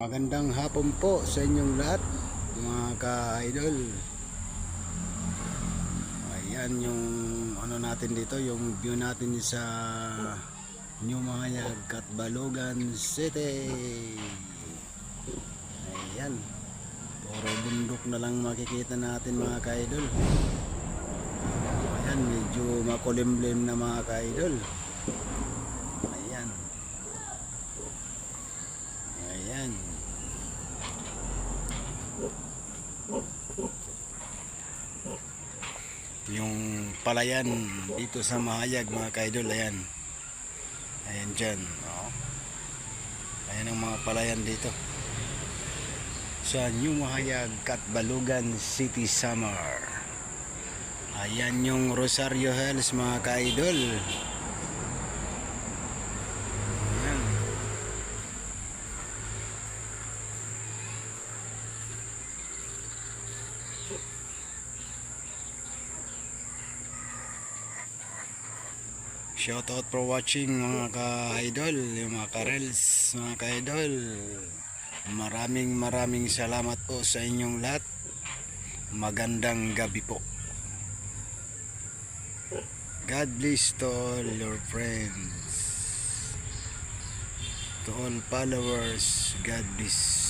Magandang hapon po sa inyong lahat mga ka-idol. Ayan yung ano natin dito, yung view natin sa New Mahayag, Catbalogan City. Ayan, puro bundok na lang makikita natin mga ka-idol. Ayan, medyo makulimlim na mga ka-idol. Ayan. Ayan. Yung palayan dito sa Mahayag mga ka-idol, ayan. Ayan dyan, oh. Ayan ang mga palayan dito sa New Mahayag, Catbalogan City, Samar. Ayan yung Rosario Hills mga ka-idol. Ayan. Shout out for watching mga ka-idol, yung mga ka-reels, mga ka-idol. Maraming salamat po sa inyong lahat. Magandang gabi po. God bless to all your friends, to all followers. God bless.